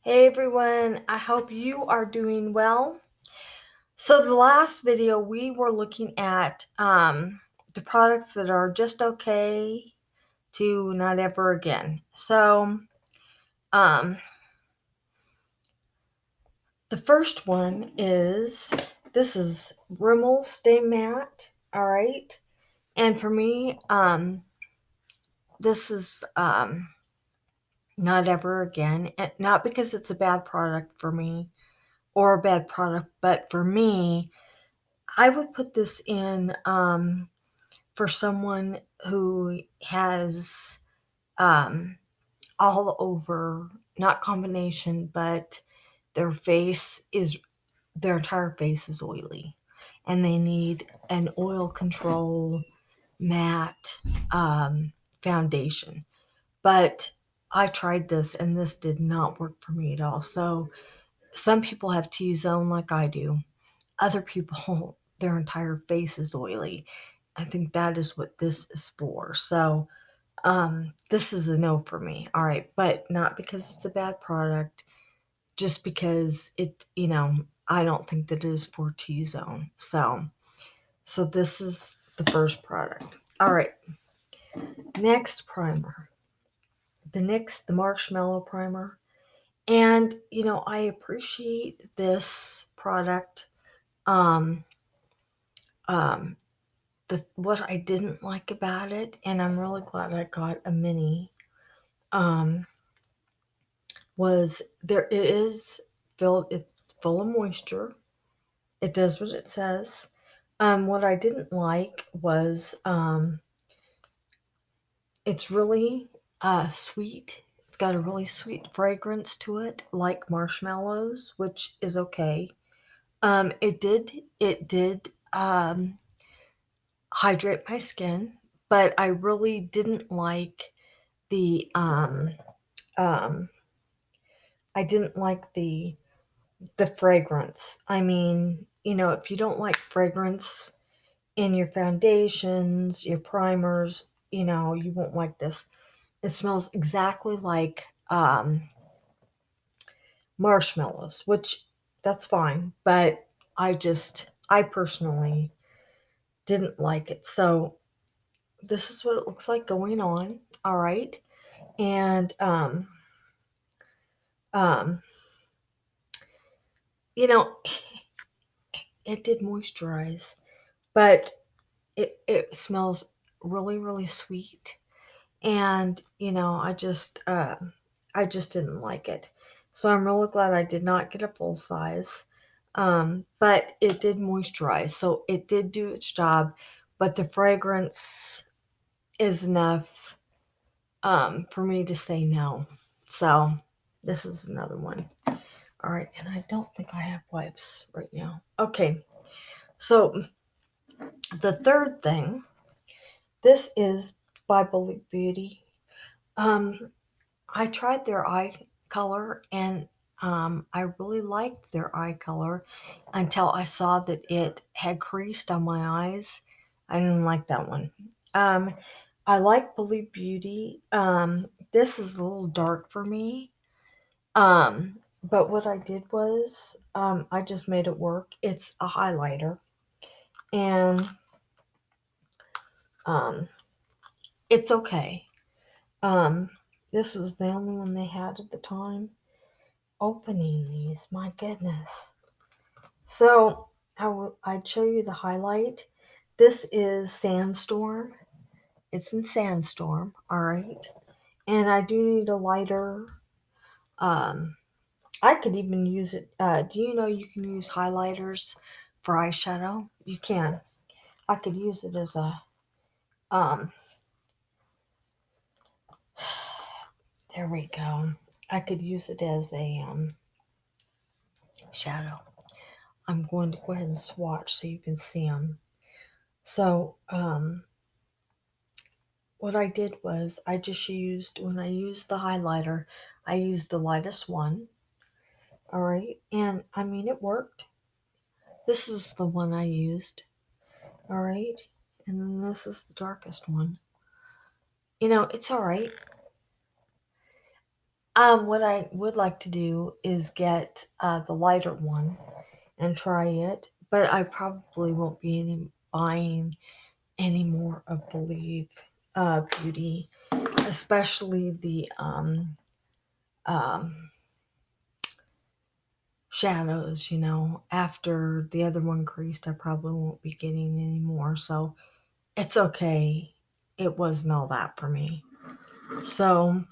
Hey everyone, I hope you are doing well. So the last video we were looking at the products that are just okay to not ever again. So um, the first one is this is Rimmel Stay Matte. All right, and for me, this is not ever again. And not because it's a bad product for me or a bad product, but for me, I would put this in for someone who has um, all over, not combination, but their face is, their entire face is oily and they need an oil control matte foundation. But I tried this and this did not work for me at all. So some people have T-zone like I do. Other people, their entire face is oily. I think that is what this is for. So, this is a no for me. All right, but not because it's a bad product, just because I don't think that it is for T-zone. So this is the first product. All right, next primer. The marshmallow primer. And I appreciate this product. Um, um, what I didn't like about it, and I'm really glad I got a mini, um, was there it is filled it's full of moisture. It does what it says. What I didn't like was it's really sweet. It's got a really sweet fragrance to it, like marshmallows, which is okay. It did hydrate my skin, but I really didn't like the um I didn't like the fragrance. I mean, if you don't like fragrance in your foundations, your primers, you won't like this. It smells exactly like marshmallows, which that's fine, but I personally didn't like it. So this is what it looks like going on. All right. And um you know, it did moisturize, but it smells really, really sweet. And, I just didn't like it. So I'm really glad I did not get a full size. But it did moisturize, so it did do its job, but the fragrance is enough for me to say no. So this is another one. All right, and I don't think I have wipes right now. Okay, so the third thing, this is by Bullet Beauty. Um, I tried their eye color and I really liked their eye color until I saw that it had creased on my eyes. I didn't like that one. Um, I like Believe Beauty. This is a little dark for me. But what I did was I just made it work. It's a highlighter, and um, it's okay. Um, this was the only one they had at the time. Opening these, my goodness. So I'd show you the highlight. This is Sandstorm. It's in Sandstorm, all right. And I do need a lighter. Um, I could even use it. Do you know you can use highlighters for eyeshadow? You can. I could use it as a. Um, there we go. I could use it as a shadow. I'm going to go ahead and swatch so you can see them. So, what I did was I just used, when I used the highlighter, I used the lightest one. All right. And I mean, it worked. This is the one I used. All right. And then this is the darkest one. It's all right. What I would like to do is get the lighter one and try it, but I probably won't be buying any more of Believe Beauty, especially the um, shadows. After the other one creased, I probably won't be getting any more. So it's okay. It wasn't all that for me. So,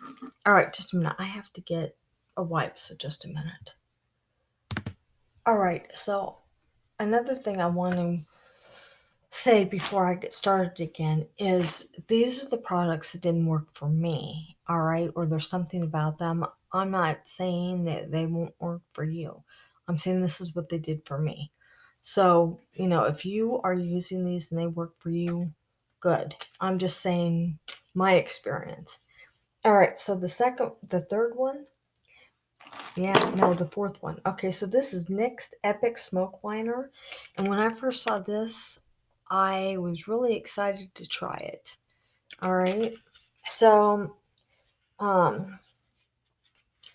all right, just a minute. I have to get a wipe, so just a minute. All right, so another thing I want to say before I get started again is these are the products that didn't work for me, all right? Or there's something about them. I'm not saying that they won't work for you. I'm saying this is what they did for me. So, if you are using these and they work for you, good. I'm just saying my experience. All right, so the third one, yeah, no, the fourth one. Okay, so this is NYX Epic Smoke Liner. And when I first saw this, I was really excited to try it. All right. So, and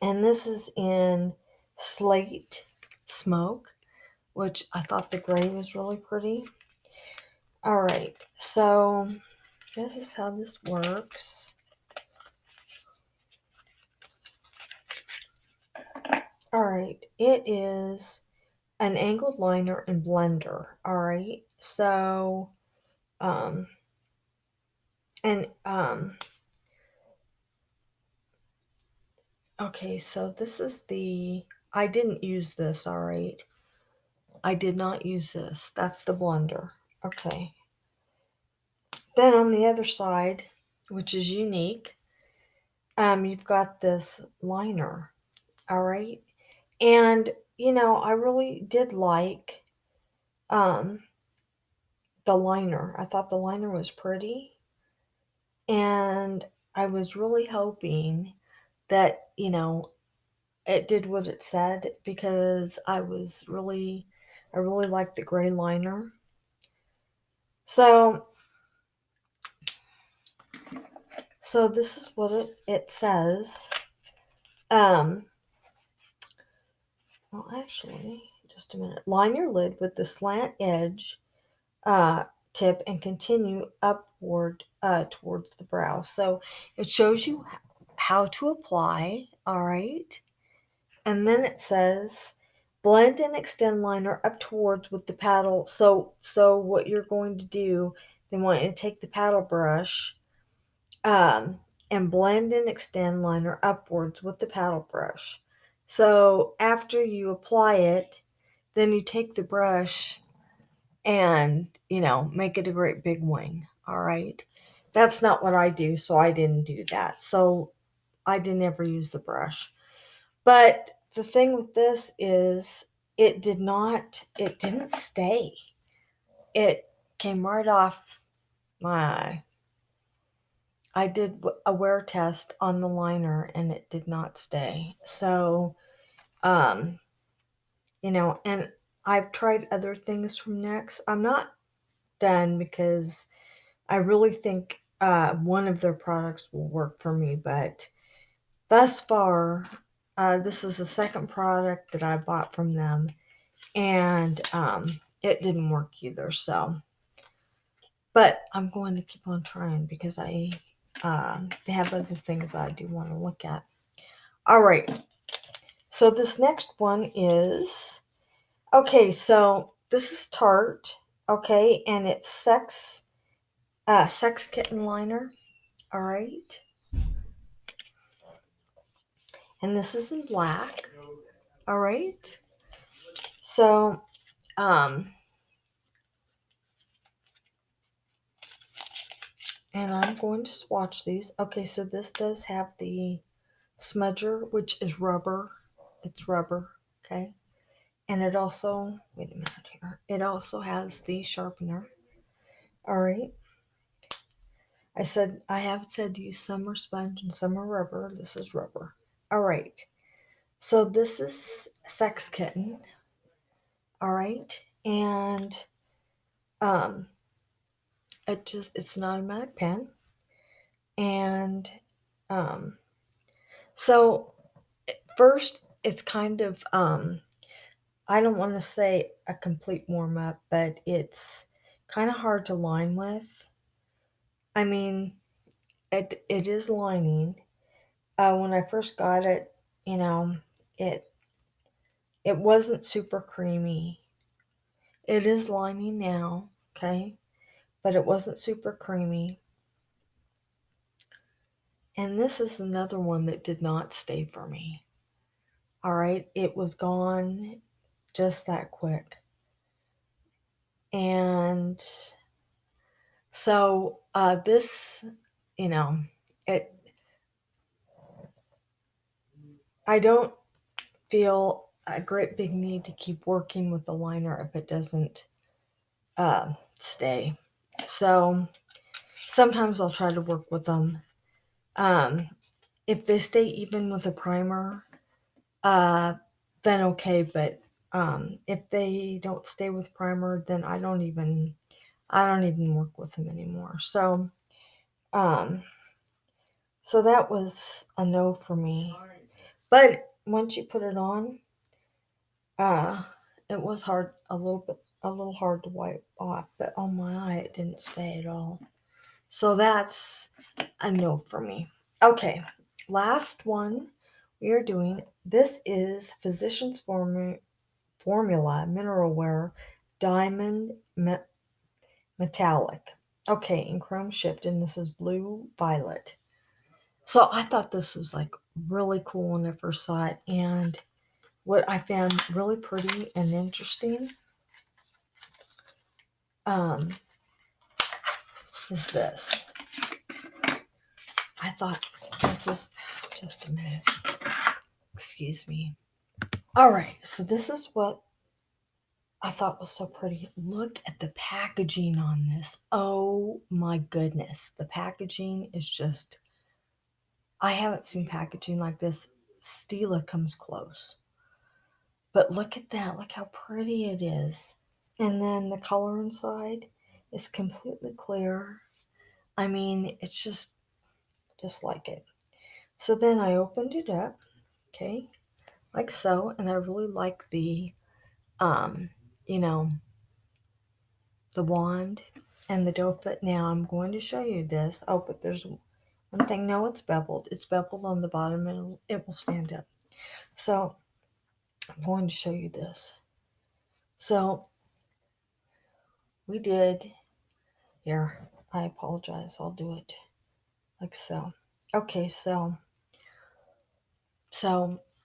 this is in Slate Smoke, which I thought the gray was really pretty. All right. So, this is how this works. All right. It is an angled liner and blender. All right. So, um, and okay, so this is I didn't use this, all right. I did not use this. That's the blender. Okay. Then on the other side, which is unique, you've got this liner, all right. And I really did like um the liner. I thought the liner was pretty, and I was really hoping that it did what it said, because I really liked the gray liner. So this is what it says. Um well, actually, just a minute. Line your lid with the slant edge uh tip and continue upward towards the brow. So it shows you how to apply, all right? And then it says blend and extend liner up towards with the paddle. So what you're going to do, they want you to take the paddle brush and blend and extend liner upwards with the paddle brush. So after you apply it, then you take the brush and make it a great big wing. All right. That's not what I do, so I didn't do that. So I didn't ever use the brush. But the thing with this is it didn't stay. It came right off my eye. I did a wear test on the liner and it did not stay. So, um, and I've tried other things from NYX. I'm not done because I really think one of their products will work for me, but thus far, this is the second product that I bought from them, and it didn't work either. So, but I'm going to keep on trying because they have other things I do want to look at. All right. So this next one is okay. So this is Tarte. Okay, and it's Sex Kitten Liner. All right, and this is in black. All right. So and I'm going to swatch these. Okay, so this does have the smudger, which is rubber. It's rubber, okay? And it also, wait a minute here, it also has the sharpener. All right. I have said use some are sponge and some are rubber. This is rubber. All right. So this is Sex Kitten. All right. And um, it's an automatic pen. And um, so First, it's kind of, I don't want to say a complete warm up, but it's kind of hard to line with. I mean, it is lining. When I first got it, you know, it it wasn't super creamy. It is lining now, okay, but it wasn't super creamy. And this is another one that did not stay for me. All right, it was gone just that quick. And so this, you know, it I don't feel a great big need to keep working with the liner if it doesn't stay. So sometimes I'll try to work with them. Um, if they stay even with a primer, uh, then okay. But if they don't stay with primer, then I don't even work with them anymore. Um, so that was a no for me. But once you put it on, uh, it was a little hard to wipe off. But on my eye, it didn't stay at all. So that's a no for me. Okay, last one we are doing. This is Physicians Formula Mineral Wear Diamond Metallic. Okay, in chrome shipped, and this is blue violet. So I thought this was like really cool when I first saw it, and what I found really pretty and interesting um, is this. I thought this is just a minute. Excuse me. All right, so this is what I thought was so pretty. Look at the packaging on this. Oh my goodness. The packaging is just, I haven't seen packaging like this. Stila comes close. But look at that. Look how pretty it is. And then the color inside is completely clear. I mean, it's just like it. So then I opened it up, okay, like so, and I really like the um, you know, the wand and the doe foot. Now I'm going to show you this. Oh, but there's one thing. No, it's beveled. It's beveled on the bottom and it will stand up. So I'm going to show you this. So we did here. I apologize. I'll do it like so. Okay, so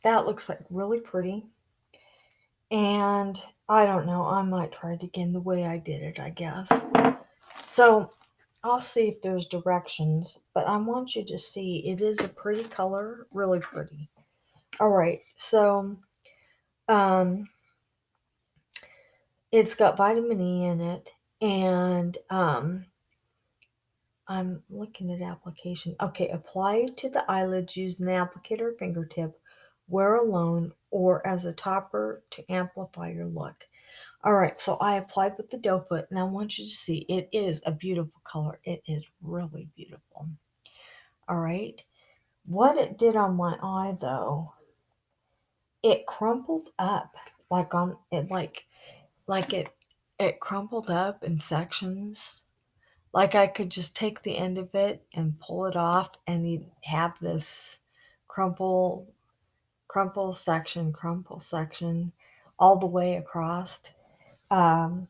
that looks like really pretty. And I don't know. I might try it again the way I did it, I guess. So I'll see if there's directions, but I want you to see it is a pretty color, really pretty. All right, so um, it's got vitamin E in it, and I'm looking at application. Okay, apply to the eyelids using the applicator or fingertip, wear alone, or as a topper to amplify your look. All right, so I applied with the doe foot, and I want you to see it is a beautiful color. It is really beautiful. All right. What it did on my eye though, it crumpled up like on it like it crumpled up in sections. Like I could just take the end of it and pull it off and you'd have this crumple crumple section all the way across um,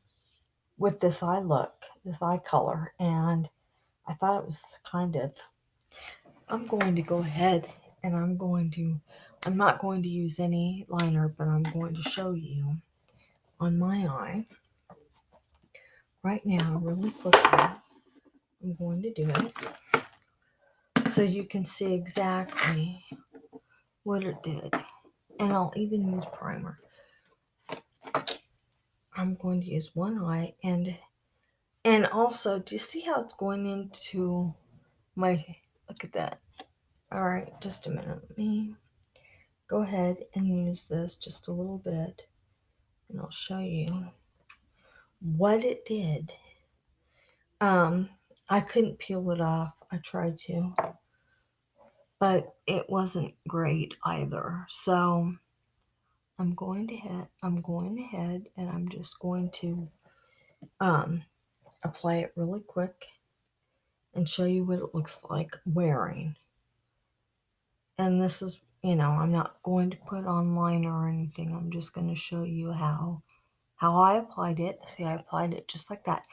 with this eye look, this eye color. And I thought it was kind of, I'm going to go ahead and I'm not going to use any liner, but I'm going to show you on my eye right now, really quickly. I'm going to do it so you can see exactly what it did. And I'll even use primer. I'm going to use one eye and also, do you see how it's going into my, look at that. All right, just a minute. Let me go ahead and use this just a little bit and I'll show you what it did. Um, I couldn't peel it off. I tried to. but it wasn't great either. So I'm going ahead and I'm just going to apply it really quick and show you what it looks like wearing. And this is, I'm not going to put on liner or anything. I'm just going to show you how I applied it. See, I applied it just like that.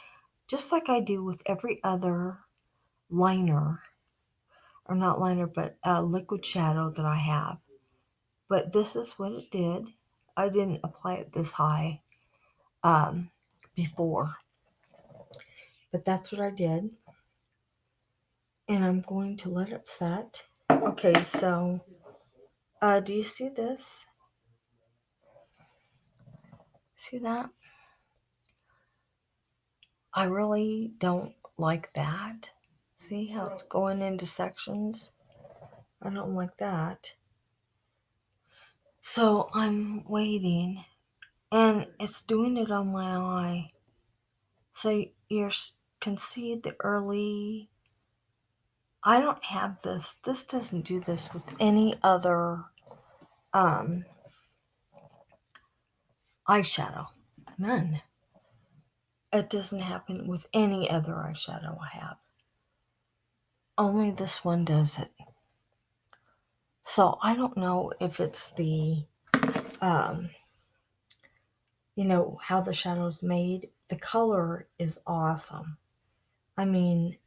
Just like I do with every other liner, or not liner, but liquid shadow that I have. But this is what it did. I didn't apply it this high before, but that's what I did. And I'm going to let it set. Okay, so do you see this? See that? I really don't like that. See how it's going into sections? I don't like that. So I'm waiting, and it's doing it on my eye. So you can see the early. I don't have this. This doesn't do this with any other eyeshadow. None. It doesn't happen with any other eyeshadow I have. Only this one does it. So I don't know if it's the, how the shadow's made. The color is awesome. I mean,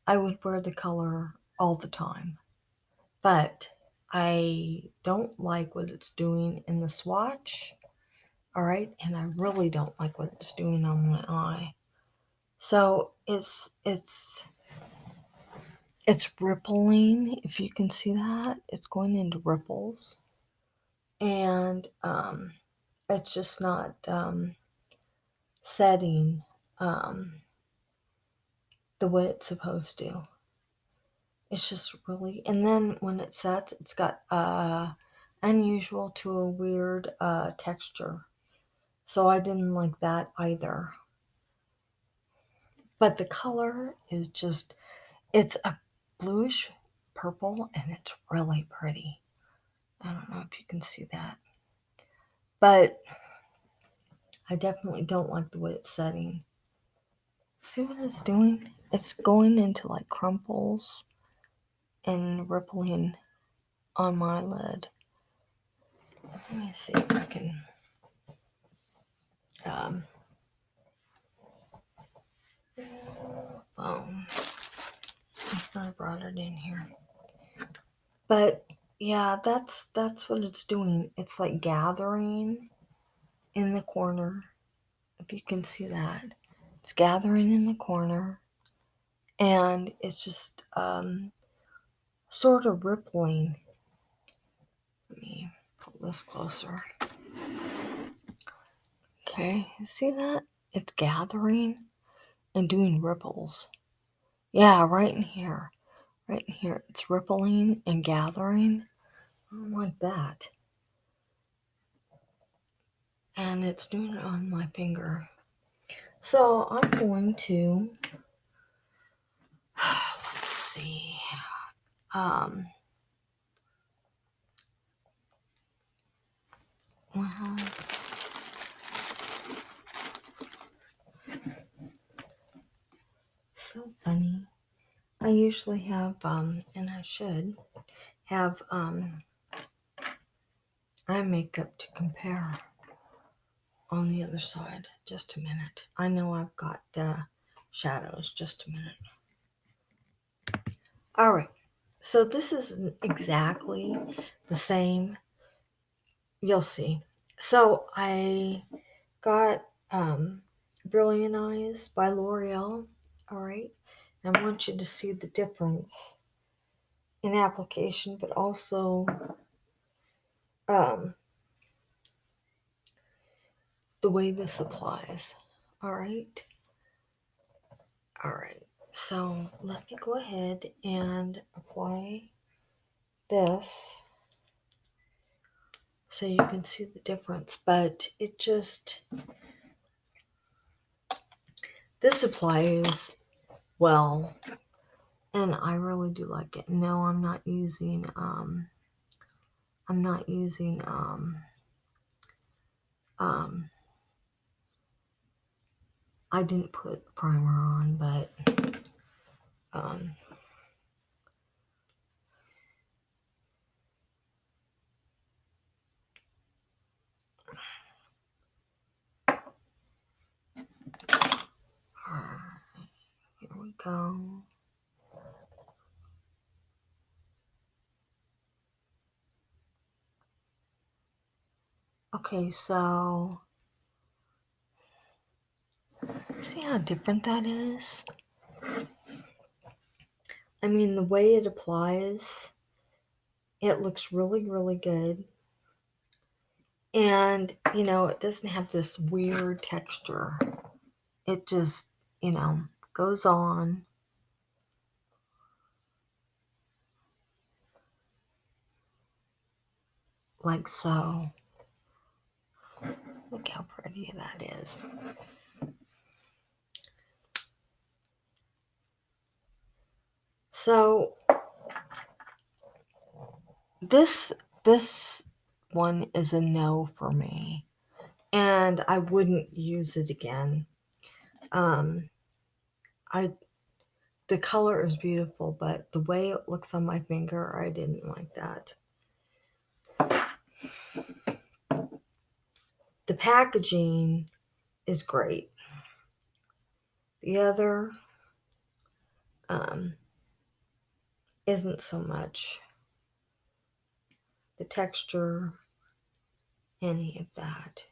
I would wear the color all the time. But I don't like what it's doing in the swatch. All right. And I really don't like what it's doing on my eye. So it's rippling, if you can see that. It's going into ripples. And it's just not setting the way it's supposed to. It's just really, and then when it sets, it's got unusual to a weird texture. So I didn't like that either. But the color is just, it's a bluish purple and it's really pretty. I don't know if you can see that. But I definitely don't like the way it's setting. See what it's doing? It's going into like crumples and rippling on my lid. Let me see if I can phone. Must not have brought it in here. But yeah, that's what it's doing. It's like gathering in the corner. If you can see that. It's gathering in the corner. And it's just sort of rippling. Let me pull this closer. Okay, see that? It's gathering and doing ripples. Yeah, right in here. Right in here. It's rippling and gathering. I don't like that. And it's doing it on my finger. So I'm going to, let's see. Well, so funny. I usually have, and I should have eye makeup to compare on the other side. Just a minute. I know I've got shadows. Just a minute. All right. So this isn't exactly the same. You'll see. So I got Brilliant Eyes by L'Oreal. All right. And I want you to see the difference in application, but also the way this applies. All right. All right. So let me go ahead and apply this so you can see the difference. But it just, this applies well And I really do like it. No, I'm not using I'm not using um I didn't put primer on, but um here we go. Okay, so see how different that is? I mean, the way it applies, it looks really, really good. And, it doesn't have this weird texture. It just, goes on like so. Look how pretty that is. So this one is a no for me, and I wouldn't use it again. Um, I the color is beautiful, but the way it looks on my finger, I didn't like that. The packaging is great. The other um, isn't so much. The texture, any of that.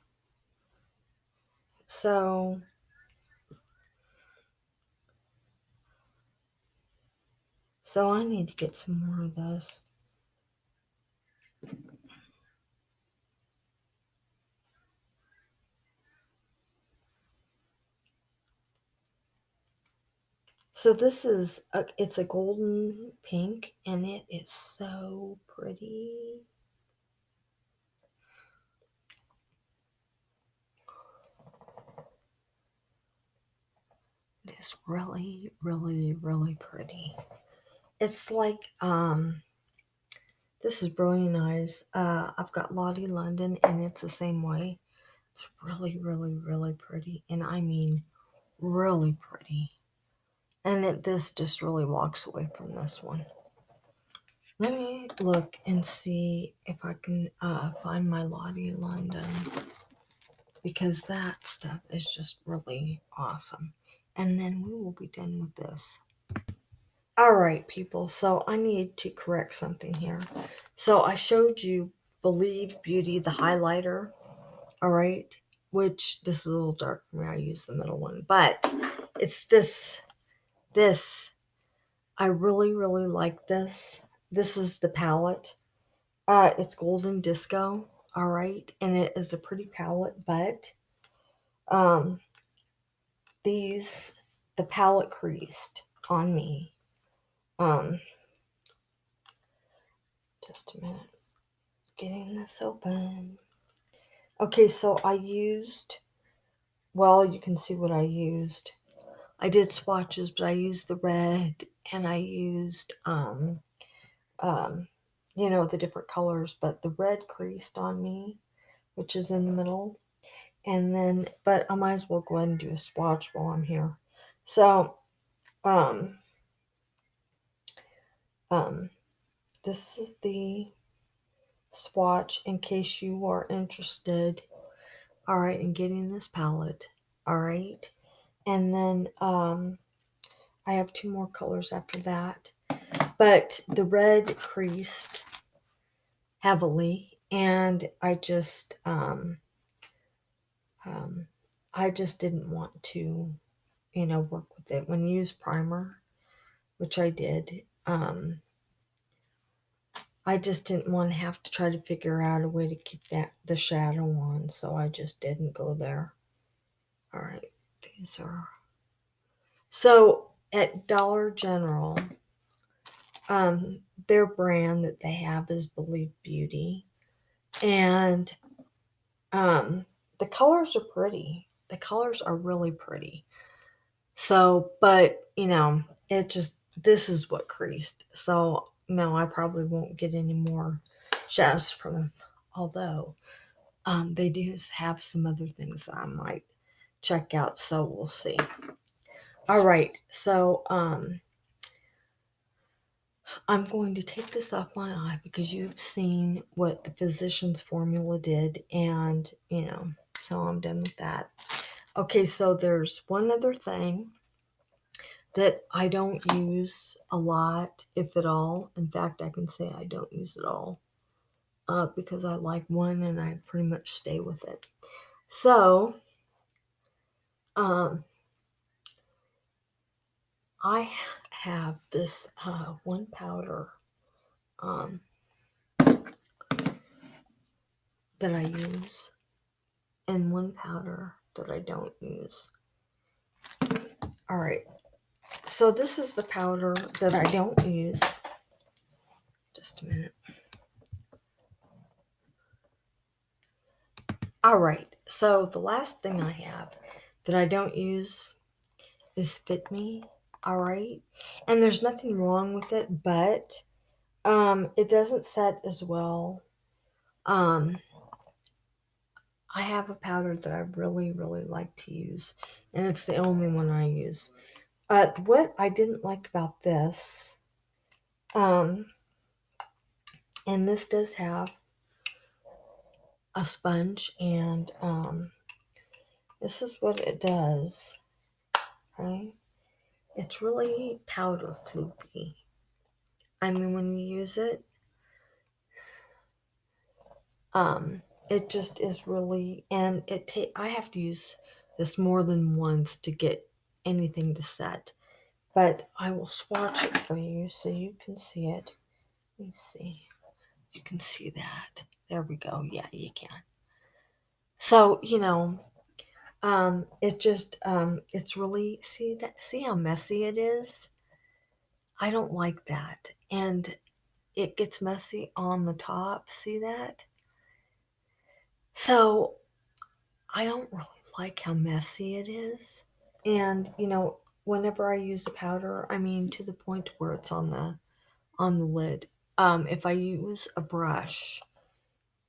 So I need to get some more of this. So this is it's a golden pink, and it is so pretty. It is really, really, really pretty. It's like this is Brilliant Eyes. I've got Lottie London, and it's the same way. It's really, really, really pretty, and I mean really pretty. And this just really walks away from this one. Let me look and see if I can find my Lottie London, because that stuff is just really awesome. And then we will be done with this. All right, people. So I need to correct something here. So I showed you Believe Beauty, the highlighter. All right, which this is a little dark for me. I use the middle one, but it's this. I really, really like this. This is the palette. It's Golden Disco. All right, and it is a pretty palette, but um, the palette creased on me. Um, just a minute, getting this open. Okay, so you can see what I used. I did swatches, but I used the red, and I used um, the different colors, but the red creased on me, which is in the middle. And then, but I might as well go ahead and do a swatch while I'm here. So, um, um, this is the swatch in case you are interested. All right, in getting this palette. All right, and then I have two more colors after that, but the red creased heavily, and I just didn't want to, work with it when you use primer, which I did. I just didn't want to have to try to figure out a way to keep the shadow on, so I just didn't go there. All right, these are so at Dollar General. Their brand that they have is Believe Beauty, and the colors are pretty. The colors are really pretty. So, but it just this is what creased. So no, I probably won't get any more shadows from them. Although they do have some other things that I might check out, so we'll see. All right, so I'm going to take this off my eye because you've seen what the Physicians Formula did, and so I'm done with that. Okay, so there's one other thing that I don't use a lot, if at all. In fact, I can say I don't use it all because I like one and I pretty much stay with it. So, I have this one powder that I use and one powder that I don't use. All right, so this is the powder that I don't use. Just a minute. All right, so the last thing I have that I don't use is Fit Me. All right, and there's nothing wrong with it, but it doesn't set as well. I have a powder that I really, really like to use, and it's the only one I use. What I didn't like about this, and this does have a sponge, and this is what it does, right? It's really powder floopy. I mean, when you use it, it just is really, and I have to use this more than once to get anything to set. But I will swatch it for you so you can see it. Let me see. You can see that. There we go. Yeah, you can. So, it just it's really, see how messy it is? I don't like that. And it gets messy on the top. See that? So I don't really like how messy it is. And whenever I use a powder, I mean to the point where it's on the lid. If I use a brush,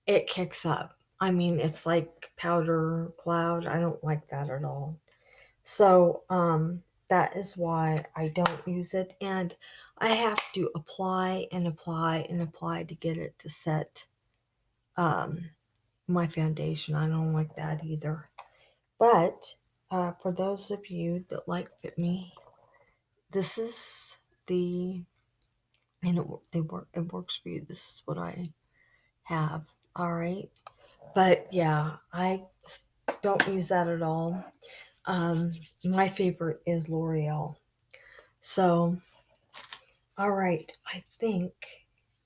it kicks up. I mean, it's like powder cloud. I don't like that at all. So, that is why I don't use it. And I have to apply and apply and apply to get it to set my foundation. I don't like that either. But for those of you that like Fit Me, this is the, and it works for you. This is what I have. All right. But yeah, I don't use that at all. My favorite is L'Oreal. So, all right, I think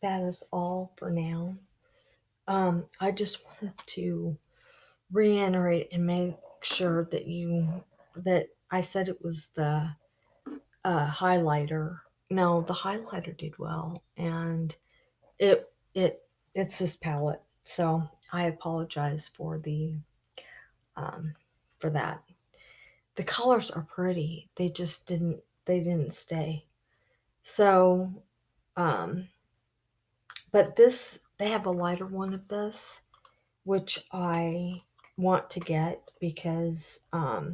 that is all for now. I just wanted to reiterate and make sure that I said it was the highlighter. No, the highlighter did well, and it it it's this palette. So I apologize um for that. The colors are pretty. They didn't stay. So um but they have a lighter one of this, which I want to get because I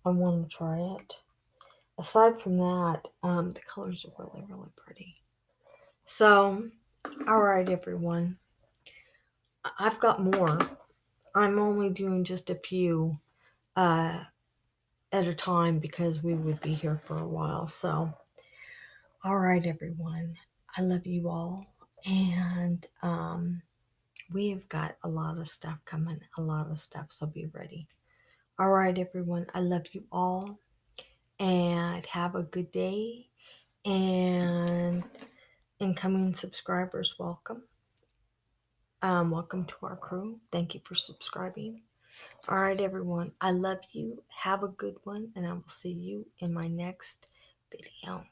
want to try it. Aside from that, the colors are really, really pretty. So, all right, everyone. I've got more. I'm only doing just a few uh, at a time because we would be here for a while. So, all right, everyone. I love you all. And we've got a lot of stuff coming, a lot of stuff. So be ready. All right, everyone. I love you all. And have a good day. And incoming subscribers, welcome. Welcome to our crew. Thank you for subscribing. All right, everyone. I love you. Have a good one, and I will see you in my next video.